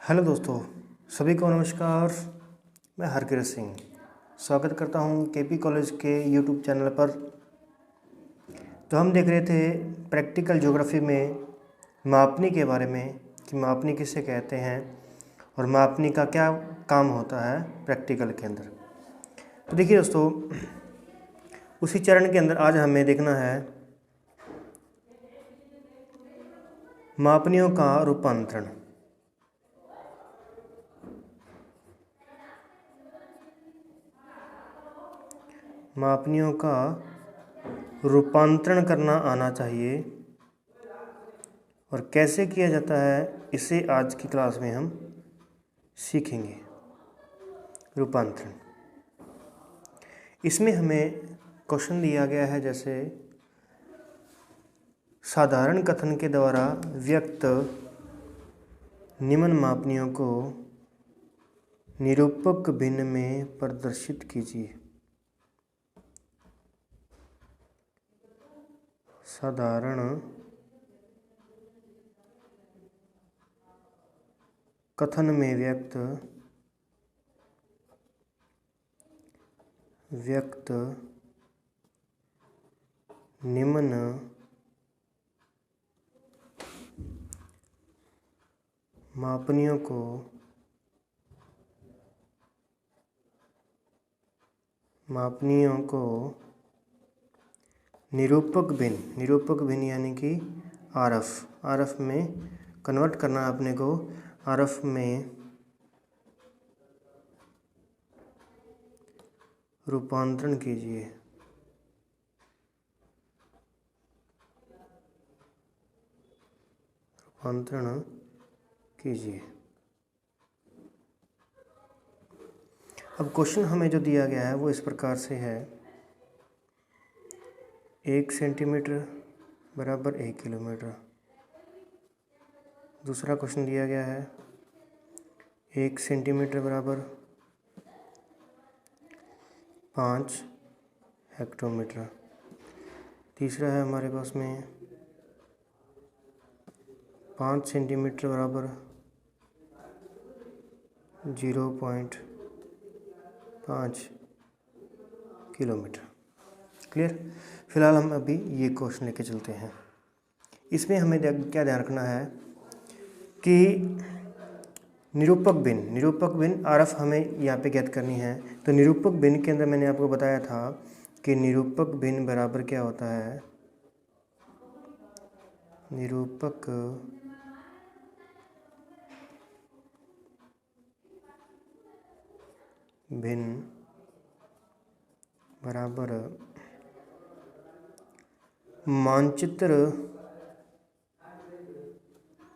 Hello दोस्तों, सभी को नमस्कार। मैं हरकिरत सिंह स्वागत करता हूं केपी कॉलेज के यूट्यूब चैनल पर। तो हम देख रहे थे प्रैक्टिकल ज्योग्राफी में मापनी के बारे में कि मापनी किसे कहते हैं और मापनी का क्या काम होता है प्रैक्टिकल के अंदर। तो देखिए दोस्तों, उसी चरण के अंदर आज हमें देखना है मापनियों का रूपांतरण। मापनियों का रूपांतरण करना आना चाहिए और कैसे किया जाता है इसे आज की क्लास में हम सीखेंगे। रूपांतरण, इसमें हमें क्वेश्चन दिया गया है जैसे साधारण कथन के द्वारा व्यक्त निम्न मापनियों को निरूपक भिन्न में प्रदर्शित कीजिए। साधारण कथन में व्यक्त निम्न मापनियों को निरूपक भिन्न यानी कि आरएफ में कन्वर्ट करना है अपने को। आरएफ में रूपांतरण कीजिए। अब क्वेश्चन हमें जो दिया गया है वो इस प्रकार से है, 1 सेंटीमीटर बराबर 1 किलोमीटर। दूसरा क्वेश्चन दिया गया है 1 सेंटीमीटर बराबर 5 हेक्टोमीटर। तीसरा है हमारे पास में 5 सेंटीमीटर बराबर 0.5 किलोमीटर। क्लियर। फिलहाल हम अभी ये क्वेश्चन लेके चलते हैं। इसमें हमें क्या ध्यान रखना है कि निरूपक भिन्न आरएफ हमें यहाँ पे ज्ञात करनी है। तो निरूपक भिन्न के अंदर मैंने आपको बताया था कि निरूपक भिन्न बराबर क्या होता है, निरूपक भिन्न बराबर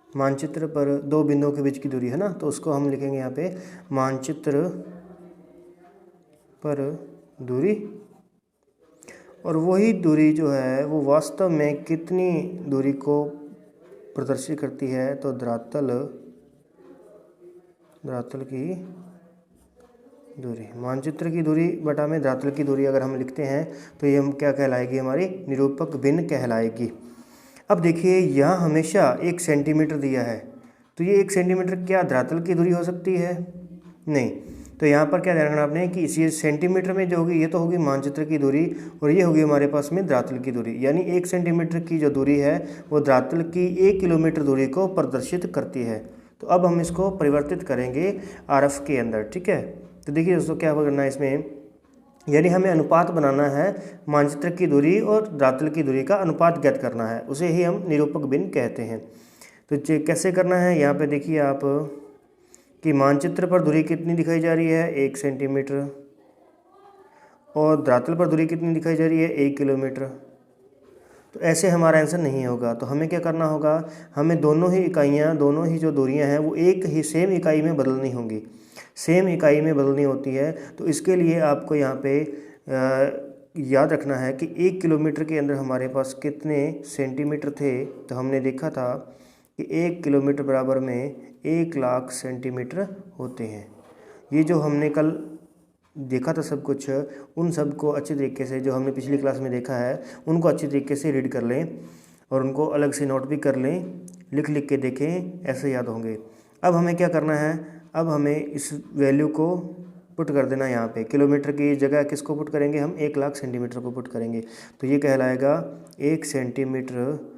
मानचित्र पर दो बिंदुओं के बीच की दूरी है ना, तो उसको हम लिखेंगे यहाँ पे मानचित्र पर दूरी। और वही दूरी जो है वो वास्तव में कितनी दूरी को प्रदर्शित करती है, तो धरातल की दूरी, मानचित्र की दूरी बटा में धरातल की दूरी अगर हम लिखते हैं तो ये हम क्या कहलाएगी, हमारी निरूपक भिन्न कहलाएगी। अब देखिए यहाँ हमेशा 1 सेंटीमीटर दिया है, तो ये 1 सेंटीमीटर क्या धरातल की दूरी हो सकती है? नहीं। तो यहाँ पर क्या ध्यान रखना आपने कि इसी सेंटीमीटर में जो होगी ये तो होगी मानचित्र की दूरी और ये होगी हमारे पास में धरातल की दूरी। यानी 1 सेंटीमीटर की जो दूरी है वो धरातल की 1 किलोमीटर दूरी को प्रदर्शित करती है। तो अब हम इसको परिवर्तित करेंगे आरएफ के अंदर। ठीक है, तो देखिए दोस्तों क्या करना है इसमें, यानी हमें अनुपात बनाना है, मानचित्र की दूरी और धरातल की दूरी का अनुपात ज्ञात करना है, उसे ही हम निरूपक भिन्न कहते हैं। तो कैसे करना है, यहाँ पे देखिए आप कि मानचित्र पर दूरी कितनी दिखाई जा रही है, 1 सेंटीमीटर, और धरातल पर दूरी कितनी दिखाई जा रही है, 1 किलोमीटर। तो ऐसे हमारा आंसर नहीं होगा। तो हमें क्या करना होगा, हमें दोनों ही इकाइयाँ, दोनों ही जो दूरियाँ हैं वो एक ही सेम इकाई में बदलनी होंगी, सेम इकाई में बदलनी होती है। तो इसके लिए आपको यहाँ पे याद रखना है कि 1 किलोमीटर के अंदर हमारे पास कितने सेंटीमीटर थे। तो हमने देखा था कि 1 किलोमीटर बराबर में 1 लाख सेंटीमीटर होते हैं। ये जो हमने कल देखा था सब कुछ, उन सब को अच्छे तरीके से, जो हमने पिछली क्लास में देखा है उनको अच्छी तरीके से रीड कर लें और उनको अलग से नोट भी कर लें, लिख लिख के देखें, ऐसे याद होंगे। अब हमें क्या करना है, अब हमें इस वैल्यू को पुट कर देना यहाँ पे। किलोमीटर की जगह किसको पुट करेंगे हम, 1,00,000 सेंटीमीटर को पुट करेंगे। तो ये कहलाएगा 1 सेंटीमीटर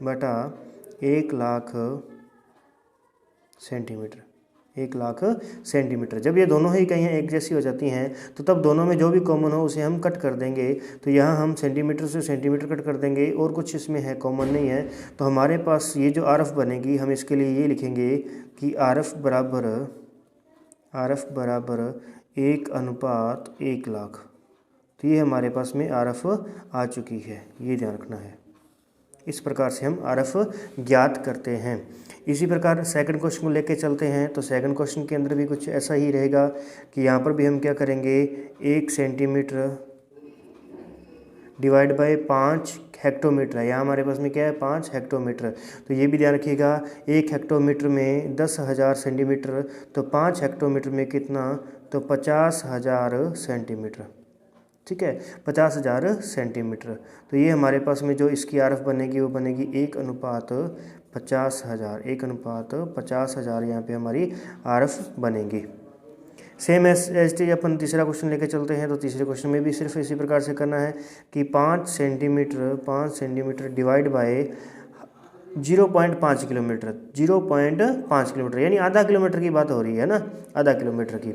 बटा 1,00,000 सेंटीमीटर, 1,00,000 सेंटीमीटर। जब ये दोनों ही कहीं एक जैसी हो जाती हैं तो तब दोनों में जो भी कॉमन हो उसे हम कट कर देंगे। तो यहाँ हम सेंटीमीटर से सेंटीमीटर कट कर देंगे और कुछ इसमें है कॉमन नहीं है। तो हमारे पास ये जो आरएफ बनेगी, हम इसके लिए ये लिखेंगे कि आरएफ बराबर 1:1,00,000। तो ये हमारे पास में आरएफ आ चुकी है, ये ध्यान रखना है। इस प्रकार से हम आरएफ ज्ञात करते हैं। इसी प्रकार सेकंड क्वेश्चन को लेके चलते हैं। तो सेकंड क्वेश्चन के अंदर भी कुछ ऐसा ही रहेगा कि यहाँ पर भी हम क्या करेंगे, 1 सेंटीमीटर डिवाइड बाय 5 हेक्टोमीटर है। यहाँ हमारे पास में क्या है, 5 हेक्टोमीटर। तो ये भी ध्यान रखिएगा, 1 हेक्टोमीटर में 10,000 सेंटीमीटर, तो 5 हेक्टोमीटर में कितना, तो 50,000 सेंटीमीटर। ठीक है, 50,000 सेंटीमीटर। तो ये हमारे पास में जो इसकी आरएफ बनेगी वो बनेगी 1:50,000, 1:50,000 यहाँ पे हमारी आरएफ बनेगी। सेम एज टी अपन तीसरा क्वेश्चन लेके चलते हैं। तो तीसरे क्वेश्चन में भी सिर्फ इसी प्रकार से करना है कि 5 centimetre divide by 0.5 kilometre, 0.5 kilometre यानी आधा किलोमीटर की बात हो रही है ना, आधा किलोमीटर की।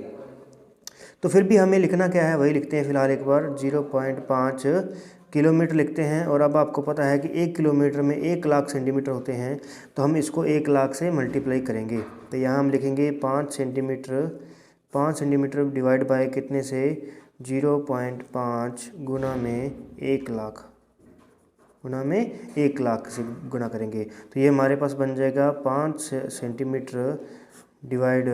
तो फिर भी हमें लिखना क्या है, वही लिखते हैं फिलहाल एक बार, 0.5 किलोमीटर लिखते हैं। और अब आपको पता है कि 1 किलोमीटर में 1,00,000 सेंटीमीटर होते हैं, तो हम इसको 1,00,000 से मल्टीप्लाई करेंगे। तो यहाँ हम लिखेंगे 5 सेंटीमीटर डिवाइड बाय कितने से, 0.5 गुना में 1,00,000, गुना में 1,00,000 से गुना करेंगे। तो ये हमारे पास बन जाएगा 5 सेंटीमीटर डिवाइड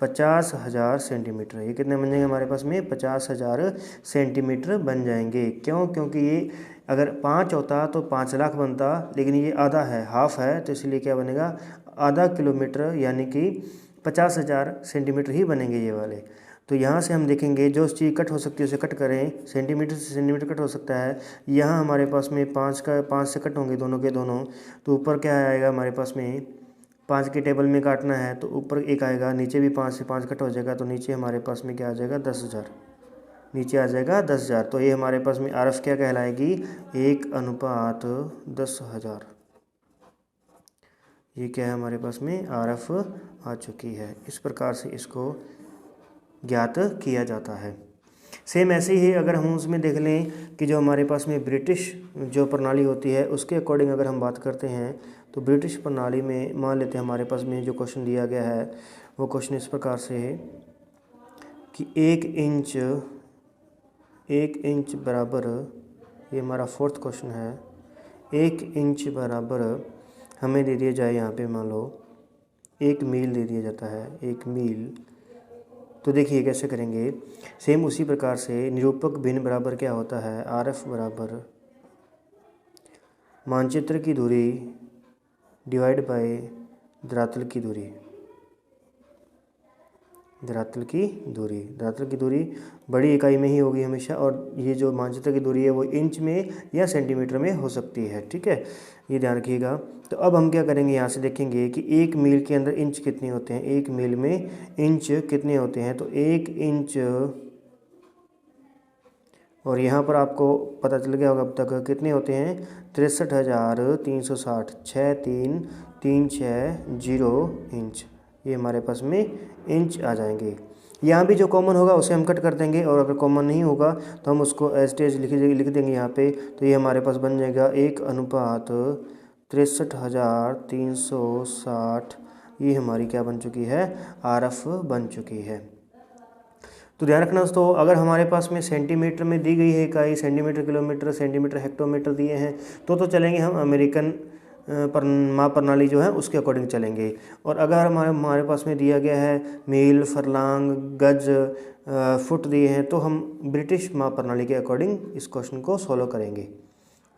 50,000 सेंटीमीटर। ये कितने बन जाएंगे हमारे पास में, 50,000 सेंटीमीटर बन जाएंगे। क्यों, क्योंकि ये अगर 5 होता तो 5,00,000 बनता, लेकिन ये आधा है, हाफ है, तो इसलिए क्या बनेगा, आधा किलोमीटर यानी कि 50,000 सेंटीमीटर ही बनेंगे ये वाले। तो यहाँ से हम देखेंगे जो चीज़ कट हो सकती है उसे कट करें, सेंटीमीटर से सेंटीमीटर कट हो सकता है। यहाँ हमारे पास में 5 से कट होंगे दोनों के दोनों, तो ऊपर क्या आएगा हमारे पास में, 5 के टेबल में काटना है तो ऊपर 1 आएगा, नीचे भी 5 से 5 कट हो जाएगा, तो नीचे हमारे पास में क्या आ जाएगा, 10,000, नीचे आ जाएगा 10,000। तो ये हमारे पास में आरएफ क्या कहलाएगी, 1:10,000। ये क्या है हमारे पास में, आरएफ आ चुकी है। इस प्रकार से इसको ज्ञात किया जाता है। सेम ऐसे ही अगर हम उसमें देख लें कि जो हमारे पास में ब्रिटिश जो प्रणाली होती है उसके अकॉर्डिंग अगर हम बात करते हैं, तो ब्रिटिश प्रणाली में मान लेते हैं हमारे पास में जो क्वेश्चन दिया गया है वो क्वेश्चन इस प्रकार से है कि 1 इंच बराबर, ये हमारा 4th क्वेश्चन है, 1 इंच बराबर हमें दे दिया जाए, यहाँ पे मान लो 1 मील दे दिया जाता है, 1 मील। तो देखिए कैसे करेंगे, सेम उसी प्रकार से निरूपक भिन्न बराबर क्या होता है, आरएफ बराबर मानचित्र की दूरी डिवाइड बाय धरातल की दूरी, धरातल की दूरी बड़ी इकाई में ही होगी हमेशा, और ये जो मानचित्र की दूरी है वो इंच में या सेंटीमीटर में हो सकती है। ठीक है, ये ध्यान रखिएगा। तो अब हम क्या करेंगे, यहाँ से देखेंगे कि 1 मील के अंदर इंच कितने होते हैं, 1 मील में इंच कितने होते हैं। तो 1 इंच, और यहाँ पर आपको पता चल गया होगा अब तक कितने होते हैं, 63,360, 63,360 इंच। ये हमारे पास में इंच आ जाएंगे। यहाँ भी जो कॉमन होगा उसे हम कट कर देंगे, और अगर कॉमन नहीं होगा तो हम उसको एज टेज लिख देंगे यहाँ पे। तो ये हमारे पास बन जाएगा 1:63,360। ये हमारी क्या बन चुकी है, आरएफ बन चुकी है। तो ध्यान रखना दोस्तों, अगर हमारे पास में सेंटीमीटर में दी गई है इकाई, सेंटीमीटर, किलोमीटर, सेंटीमीटर, हेक्टोमीटर दिए हैं, तो चलेंगे हम अमेरिकन माप प्रणाली जो है उसके अकॉर्डिंग चलेंगे। और अगर हमारे पास में दिया गया है मील, फरलांग, गज, फुट दिए हैं, तो हम ब्रिटिश माप प्रणाली के अकॉर्डिंग इस क्वेश्चन को सॉल्व करेंगे।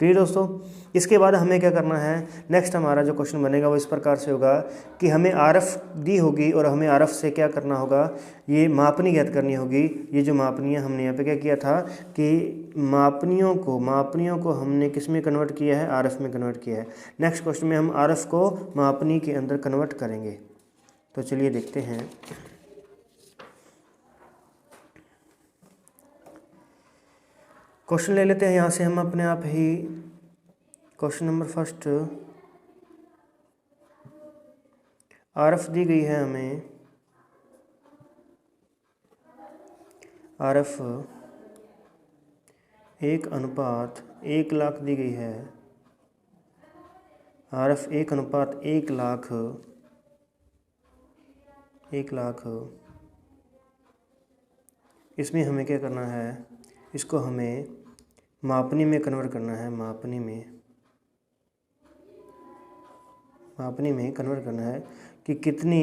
क्लियर दोस्तों। इसके बाद हमें क्या करना है, नेक्स्ट हमारा जो क्वेश्चन बनेगा वो इस प्रकार से होगा कि हमें आरएफ दी होगी और हमें आरएफ से क्या करना होगा, ये मापनी ज्ञात करनी होगी। ये जो मापनियाँ हमने यहाँ पे क्या किया था कि मापनियों को हमने किस में कन्वर्ट किया है, आरएफ में कन्वर्ट किया है। नेक्स्ट क्वेश्चन में हम आरएफ को मापनी के अंदर कन्वर्ट करेंगे। तो चलिए देखते हैं। क्वेश्चन ले लेते हैं यहाँ से हम अपने आप ही। क्वेश्चन नंबर फर्स्ट, आरएफ दी गई है हमें, आरएफ 1:1 लाख दी गई है। आरएफ 1:1 लाख, 1 लाख। इसमें हमें क्या करना है, इसको हमें मापनी में कन्वर्ट करना है, मापनी में कन्वर्ट करना है कि कितनी,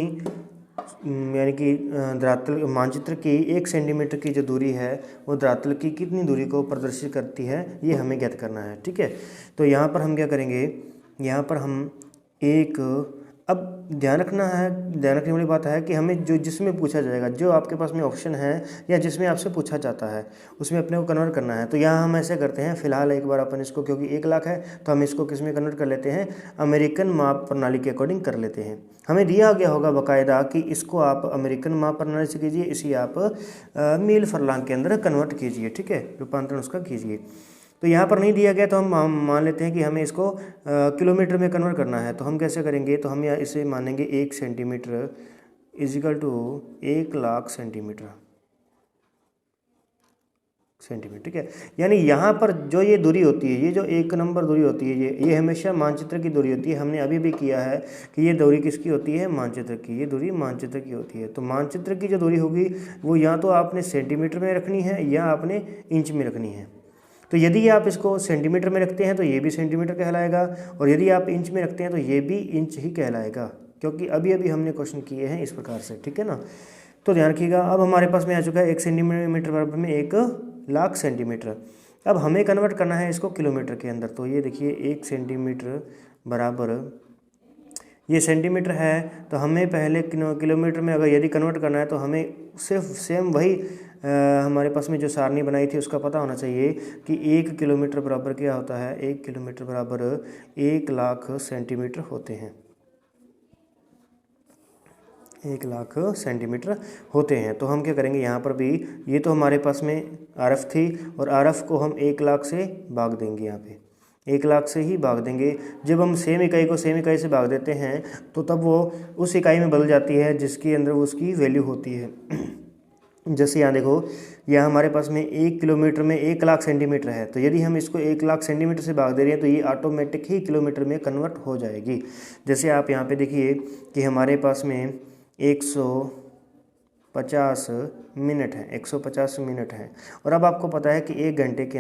यानी कि धरातल मानचित्र की 1 सेंटीमीटर की जो दूरी है वो धरातल की कितनी दूरी को प्रदर्शित करती है, ये हमें ज्ञात करना है। ठीक है, तो यहाँ पर हम क्या करेंगे, यहाँ पर हम अब ध्यान रखने वाली बात है कि हमें जो जिसमें पूछा जाएगा, जो आपके पास में ऑप्शन है या जिसमें आपसे पूछा जाता है उसमें अपने को कन्वर्ट करना है। तो यहाँ हम ऐसे करते हैं, फिलहाल एक बार अपन इसको, क्योंकि 1 लाख है तो हम इसको किस में कन्वर्ट कर लेते हैं, अमेरिकन माप प्रणाली के अकॉर्डिंग कर लेते हैं। हमें दिया गया होगा बाकायदा कि इसको आप अमेरिकन माप प्रणाली से कीजिए, इसी आप मील फरलांग के अंदर कन्वर्ट कीजिए। ठीक है, रूपांतरण उसका कीजिए। तो यहाँ पर नहीं दिया गया तो हम मान लेते हैं कि हमें इसको किलोमीटर में कन्वर्ट करना है। तो हम कैसे करेंगे, तो हम इसे मानेंगे 1 centimetre equal to 1 lakh centimetre. ठीक है, यानी यहाँ पर जो ये दूरी होती है, ये जो 1 नंबर दूरी होती है, ये हमेशा मानचित्र की दूरी होती है। हमने अभी भी किया है कि ये दूरी किसकी होती है, मानचित्र की। ये दूरी मानचित्र की होती है। तो मानचित्र की जो दूरी होगी वो या तो आपने सेंटीमीटर में रखनी है या आपने इंच में रखनी है। तो यदि आप इसको सेंटीमीटर में रखते हैं तो ये भी सेंटीमीटर कहलाएगा, और यदि आप इंच में रखते हैं तो ये भी इंच ही कहलाएगा, क्योंकि अभी हमने क्वेश्चन किए हैं इस प्रकार से। ठीक है ना, तो ध्यान रखिएगा। अब हमारे पास में आ चुका है 1 सेंटीमीटर बराबर में 1 लाख सेंटीमीटर। अब हमें कन्वर्ट करना है इसको किलोमीटर के अंदर। तो ये देखिए 1 सेंटीमीटर बराबर, ये सेंटीमीटर है तो हमें पहले किलोमीटर में अगर यदि कन्वर्ट करना है तो हमें सिर्फ सेम वही हमारे पास में जो सारणी बनाई थी उसका पता होना चाहिए कि 1 किलोमीटर बराबर क्या होता है। 1 किलोमीटर बराबर 1 लाख सेंटीमीटर होते हैं। 1 लाख सेंटीमीटर होते हैं। तो हम क्या करेंगे, यहाँ पर भी ये तो हमारे पास में आरएफ थी और आरएफ को हम 1 लाख से भाग देंगे। यहाँ पे 1 लाख से ही भाग देंगे। जब हम सेम इकाई को सेम इकाई से भाग देते हैं तो तब वो उस इकाई में बदल जाती है जिसके अंदर उसकी वैल्यू होती है। जैसे यहाँ देखो, यहाँ हमारे पास में 1 किलोमीटर में 1 लाख सेंटीमीटर है। तो यदि हम इसको 1 लाख सेंटीमीटर से भाग दे रहे हैं तो ये ऑटोमेटिक ही किलोमीटर में कन्वर्ट हो जाएगी। जैसे आप यहाँ पे देखिए कि हमारे पास में 150 मिनट है, 150 मिनट है। और अब आपको पता है कि 1 घंटे के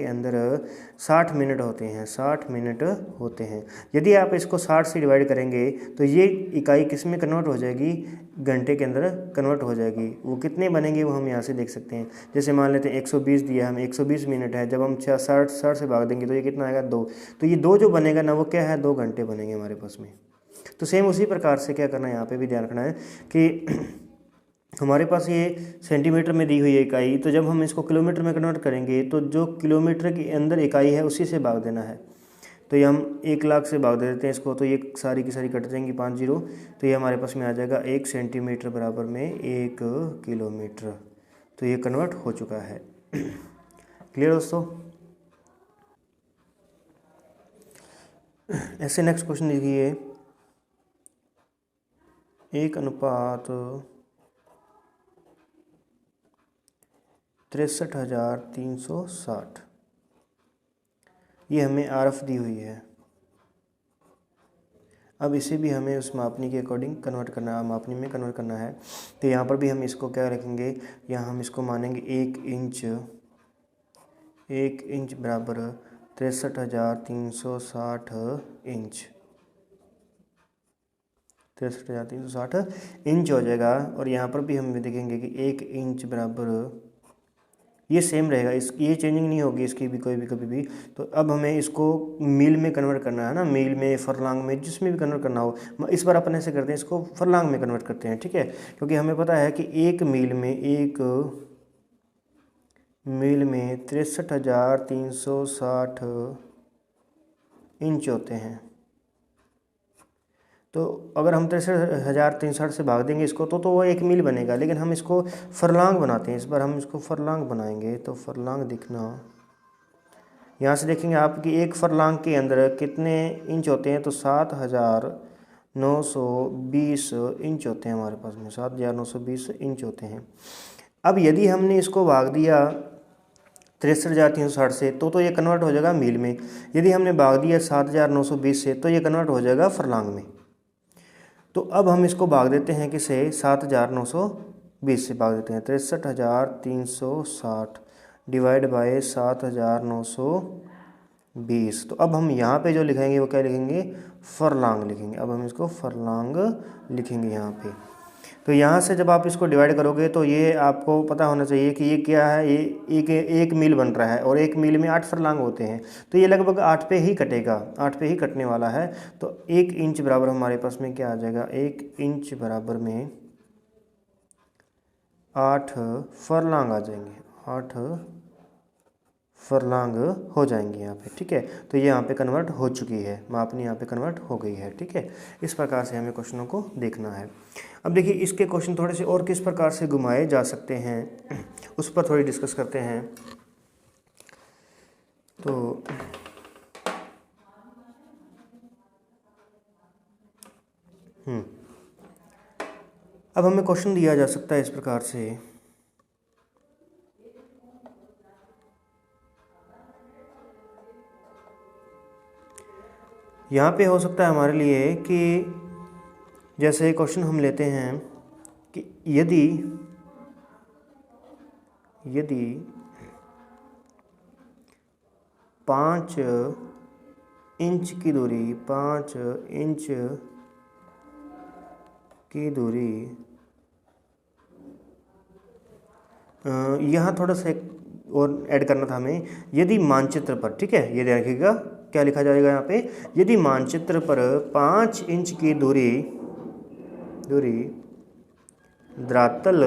अंदर 60 मिनट होते हैं, 60 मिनट होते हैं। यदि आप इसको 60 से डिवाइड करेंगे तो ये इकाई किस में कन्वर्ट हो जाएगी, घंटे के अंदर कन्वर्ट हो जाएगी। वो कितने बनेंगे वो हम यहाँ से देख सकते हैं। जैसे मान लेते हैं 120 दिया, हमें 120 मिनट है। जब हम 60 से भाग देंगे तो ये कितना आएगा, 2। तो ये 2 जो बनेगा ना वो क्या है, 2 घंटे बनेंगे हमारे पास में। तो सेम उसी प्रकार से क्या करना है, यहाँ पे भी ध्यान रखना है कि हमारे पास ये सेंटीमीटर में दी हुई है इकाई, तो जब हम इसको किलोमीटर में कन्वर्ट करेंगे तो जो किलोमीटर के अंदर इकाई है उसी से भाग देना है। तो ये हम 1 लाख से भाग दे देते हैं इसको, तो ये सारी की सारी कट जाएंगी 5 जीरो। तो ये हमारे पास में आ जाएगा 1 सेंटीमीटर बराबर में 1 किलोमीटर। तो ये कन्वर्ट हो चुका है। क्लियर दोस्तों। ऐसे नेक्स्ट क्वेश्चन देखिए, 1:63,360, ये हमें आरएफ दी हुई है। अब इसे भी हमें उस मापनी के अकॉर्डिंग कन्वर्ट करना है, मापनी में कन्वर्ट करना है। तो यहाँ पर भी हम इसको क्या रखेंगे, यहाँ हम इसको मानेंगे 1 इंच बराबर 63,360 इंच। 63,360 इंच हो जाएगा। और यहाँ पर भी हम देखेंगे कि 1 इंच बराबर, ये सेम रहेगा, ये चेंजिंग नहीं होगी इसकी भी कोई भी कभी भी। तो अब हमें इसको मील में कन्वर्ट करना है ना, मील में, फरलांग में, जिसमें भी कन्वर्ट करना हो। इस बार अपन ऐसे करते हैं, इसको फरलांग में कन्वर्ट करते हैं, ठीक है। क्योंकि हमें पता है कि एक मील में 63,360 इंच होते हैं। तो अगर हम 63,360 से भाग देंगे इसको तो वो एक मील बनेगा, लेकिन हम इसको फरलांग बनाते हैं। इस बार हम इसको फरलांग बनाएंगे। तो फरलांग दिखना, यहाँ से देखेंगे आप कि एक फरलांग के अंदर कितने इंच होते हैं। तो 7,920 इंच होते हैं हमारे पास में, 7,920 इंच होते हैं। अब यदि हमने इसको भाग दिया 63,360 से तो ये कन्वर्ट हो जाएगा मील में। यदि हमने भाग दिया 7,920 से तो ये कन्वर्ट हो जाएगा फरलांग में। तो अब हम इसको भाग देते हैं किसे, 7,920 से भाग देते हैं। 63,360 डिवाइड बाय 7,920। तो अब हम यहाँ पे जो लिखेंगे वो क्या लिखेंगे, फरलांग लिखेंगे। अब हम इसको फरलांग लिखेंगे यहाँ पे। तो यहाँ से जब आप इसको डिवाइड करोगे तो ये आपको पता होना चाहिए कि ये क्या है, ये एक मील बन रहा है और एक मील में 8 फरलांग होते हैं। तो ये लगभग 8 पे ही कटेगा, 8 पे ही कटने वाला है। तो 1 इंच बराबर हमारे पास में क्या आ जाएगा, 1 इंच बराबर में 8 फरलांग आ जाएंगे, 8 फरलांग हो जाएंगे यहाँ पे, ठीक है। तो ये यहाँ पे कन्वर्ट हो चुकी है, मापनी यहाँ पे कन्वर्ट हो गई है, ठीक है। इस प्रकार से हमें क्वेश्चनों को देखना है। अब देखिए इसके क्वेश्चन थोड़े से और किस प्रकार से घुमाए जा सकते हैं उस पर थोड़ी डिस्कस करते हैं। तो अब हमें क्वेश्चन दिया जा सकता है इस प्रकार से, यहाँ पे हो सकता है हमारे लिए कि जैसे क्वेश्चन हम लेते हैं कि यदि 5 इंच की दूरी, 5 इंच की दूरी, यहाँ थोड़ा सा और ऐड करना था हमें। यदि मानचित्र पर, ठीक है, ये देखिएगा क्या लिखा जाएगा यहाँ पे, यदि मानचित्र पर 5 इंच की दूरी धरातल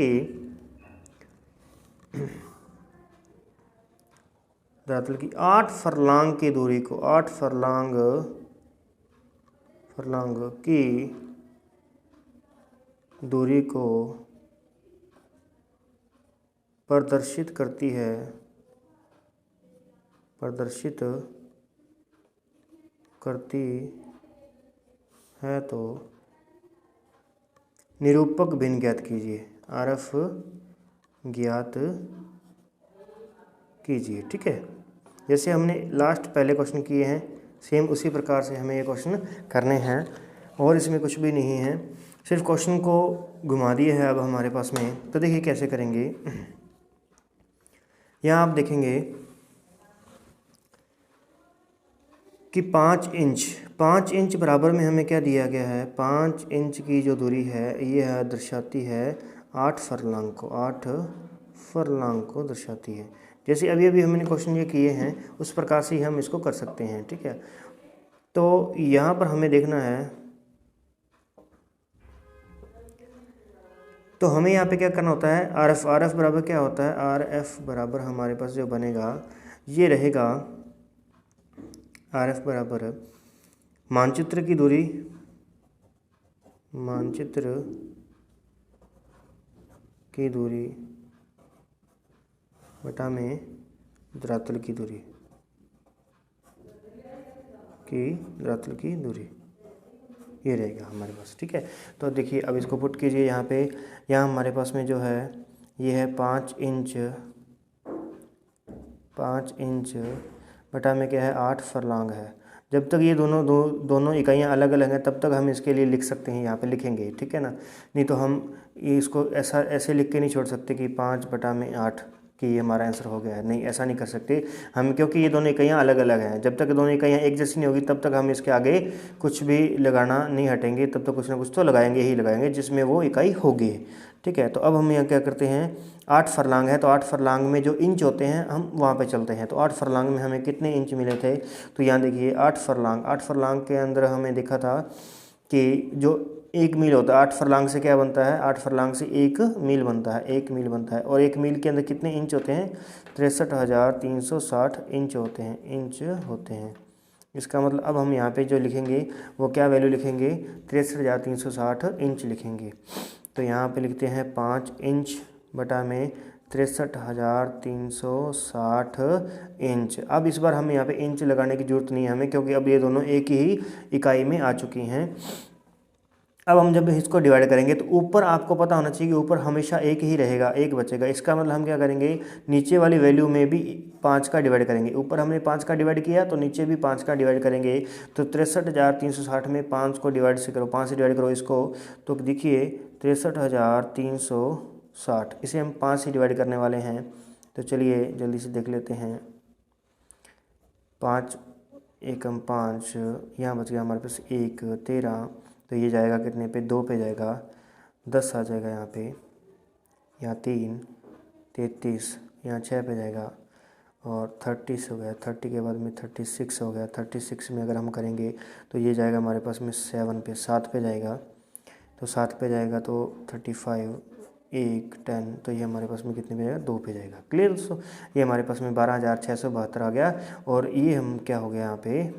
की 8 फरलांग की दूरी को, 8 फरलांग की दूरी को प्रदर्शित करती है, तो निरूपक भिन्न ज्ञात कीजिए, आरएफ ज्ञात कीजिए, ठीक है। जैसे हमने लास्ट पहले क्वेश्चन किए हैं सेम उसी प्रकार से हमें ये क्वेश्चन करने हैं, और इसमें कुछ भी नहीं है, सिर्फ क्वेश्चन को घुमा दिए है अब हमारे पास में। तो देखिए कैसे करेंगे। यहाँ आप देखेंगे कि 5 इंच बराबर में हमें क्या दिया गया है, 5 इंच की जो दूरी है ये दर्शाती है 8 फरलांग को, 8 फरलांग को दर्शाती है। जैसे अभी हमने क्वेश्चन ये किए हैं उस प्रकार से ही हम इसको कर सकते हैं, ठीक है। तो यहाँ पर हमें देखना है, तो हमें यहाँ पे क्या करना होता है, आरएफ बराबर क्या होता है, आरएफ बराबर हमारे पास जो बनेगा ये रहेगा, आरएफ बराबर मानचित्र की दूरी, बटा में धरातल की दूरी, ये रहेगा हमारे पास, ठीक है। तो देखिए अब इसको पुट कीजिए यहाँ पे। यहाँ हमारे पास में जो है ये है 5 इंच बटा में क्या है, 8 फरलांग है। जब तक ये दोनों इकाइयाँ अलग अलग हैं तब तक हम इसके लिए लिख सकते हैं, यहाँ पे लिखेंगे, ठीक है ना। नहीं तो हम इसको ऐसे लिख के नहीं छोड़ सकते कि 5 बटा में 8, कि ये हमारा आंसर हो गया है। नहीं, ऐसा नहीं कर सकते हम, क्योंकि ये दोनों इकाइयाँ अलग अलग हैं। जब तक दोनों इकाइयाँ एक जैसी नहीं होगी तब तक हम इसके आगे कुछ भी लगाना नहीं हटेंगे, तब तक कुछ ना कुछ तो लगाएंगे ही लगाएंगे जिसमें वो इकाई होगी। ठीक है, तो अब हम यहाँ क्या करते हैं, 8 फरलांग है तो 8 फरलांग में जो इंच होते हैं हम वहाँ पे चलते हैं। तो 8 फरलांग में हमें कितने इंच मिले थे, तो यहाँ देखिए 8 फरलांग के अंदर हमें देखा था कि जो 1 मील होता है, 8 फरलांग से क्या बनता है, 8 फरलांग से 1 मील बनता है, 1 मील बनता है। और 1 मील के अंदर कितने इंच होते हैं, 63,360 इंच होते हैं। इसका मतलब अब हम यहाँ पे जो लिखेंगे वो क्या वैल्यू लिखेंगे, 63,360 इंच लिखेंगे। तो यहाँ पे लिखते हैं 5 इंच बटा में 63,360 इंच। अब इस बार हमें यहाँ पे इंच लगाने की ज़रूरत नहीं है हमें, क्योंकि अब ये दोनों एक ही इकाई में आ चुकी हैं। अब हम जब इसको डिवाइड करेंगे तो ऊपर आपको पता होना चाहिए कि ऊपर हमेशा एक ही रहेगा, एक बचेगा। इसका मतलब हम क्या करेंगे, नीचे वाली वैल्यू में भी 5 का डिवाइड करेंगे। ऊपर हमने 5 का डिवाइड किया तो नीचे भी 5 का डिवाइड करेंगे। तो 63,360 में 5 को डिवाइड से करो, 5 से डिवाइड करो इसको, तो देखिए 63,360, इसे हम 5 से डिवाइड करने वाले हैं। तो चलिए जल्दी से देख लेते हैं। 5 एकम 5, यहाँ बच गया हमारे पास 1, 13। तो ये जाएगा कितने पे, 2 पे जाएगा, 10 आ जाएगा यहाँ पे, यहाँ 3, 33, यहाँ 6 पे जाएगा और 30 हो गया। 30 के बाद में 36 हो गया। 36 में अगर हम करेंगे तो ये जाएगा हमारे पास में 7 पे, 7 पे जाएगा। तो 7 पे जाएगा तो 35, 1, 10, तो ये हमारे पास में कितने पे जाएगा, 2 पे जाएगा। क्लियर दोस्तों, ये हमारे पास में 12,672 आ गया। और ये हम क्या हो गया यहाँ पे,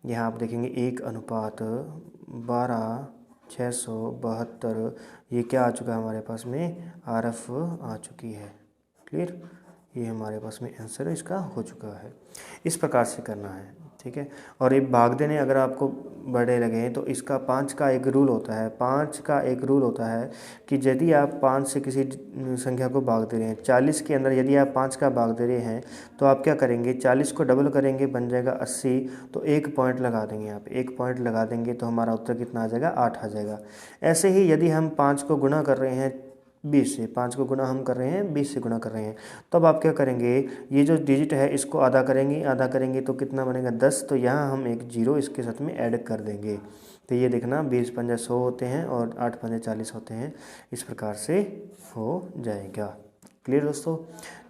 यहाँ आप देखेंगे 1:12,672, ये क्या आ चुका है हमारे पास में, RF आ चुकी है। क्लियर, ये हमारे पास में आंसर इसका हो चुका है। इस प्रकार से करना है, ठीक है। और ये भाग देने अगर आपको बड़े लगे तो इसका 5 का एक रूल होता है। 5 का एक रूल होता है कि यदि आप 5 से किसी संख्या को भाग दे रहे हैं, 40 के अंदर यदि आप 5 का भाग दे रहे हैं तो आप क्या करेंगे, 40 को डबल करेंगे, बन जाएगा 80। तो 1 पॉइंट लगा देंगे यहाँ पे, 1 पॉइंट लगा देंगे तो हमारा उत्तर कितना आ जाएगा, 8 आ जाएगा। ऐसे ही यदि हम 5 को गुणा कर रहे हैं 20 से, 5 को गुणा हम कर रहे हैं 20 से गुणा कर रहे हैं, तब आप क्या करेंगे, ये जो डिजिट है इसको आधा करेंगे तो कितना बनेगा, 10। तो यहाँ हम एक 0 इसके साथ में ऐड कर देंगे। तो ये देखना 20 पंजे 100 होते हैं और 8 पंजे 40 होते हैं। इस प्रकार से हो जाएगा। क्लियर दोस्तों,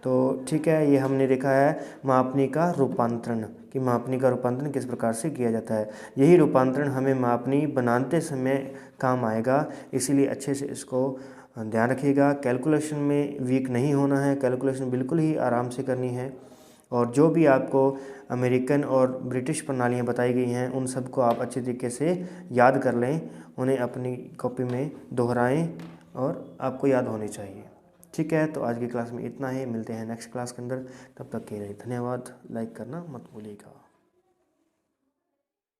तो ठीक है, ये हमने देखा है मापनी का रूपांतरण, कि मापनी का रूपांतरण किस प्रकार से किया जाता है। यही रूपांतरण हमें मापनी बनाते समय काम आएगा, इसीलिए अच्छे से इसको ध्यान रखिएगा। कैलकुलेशन में वीक नहीं होना है, कैलकुलेशन बिल्कुल ही आराम से करनी है। और जो भी आपको अमेरिकन और ब्रिटिश प्रणालियाँ बताई गई हैं उन सबको आप अच्छे तरीके से याद कर लें, उन्हें अपनी कॉपी में दोहराएं और आपको याद होनी चाहिए। ठीक है, तो आज की क्लास में इतना ही, मिलते हैं नेक्स्ट क्लास के अंदर। तब तक के लिए धन्यवाद, लाइक करना मत भूलिएगा।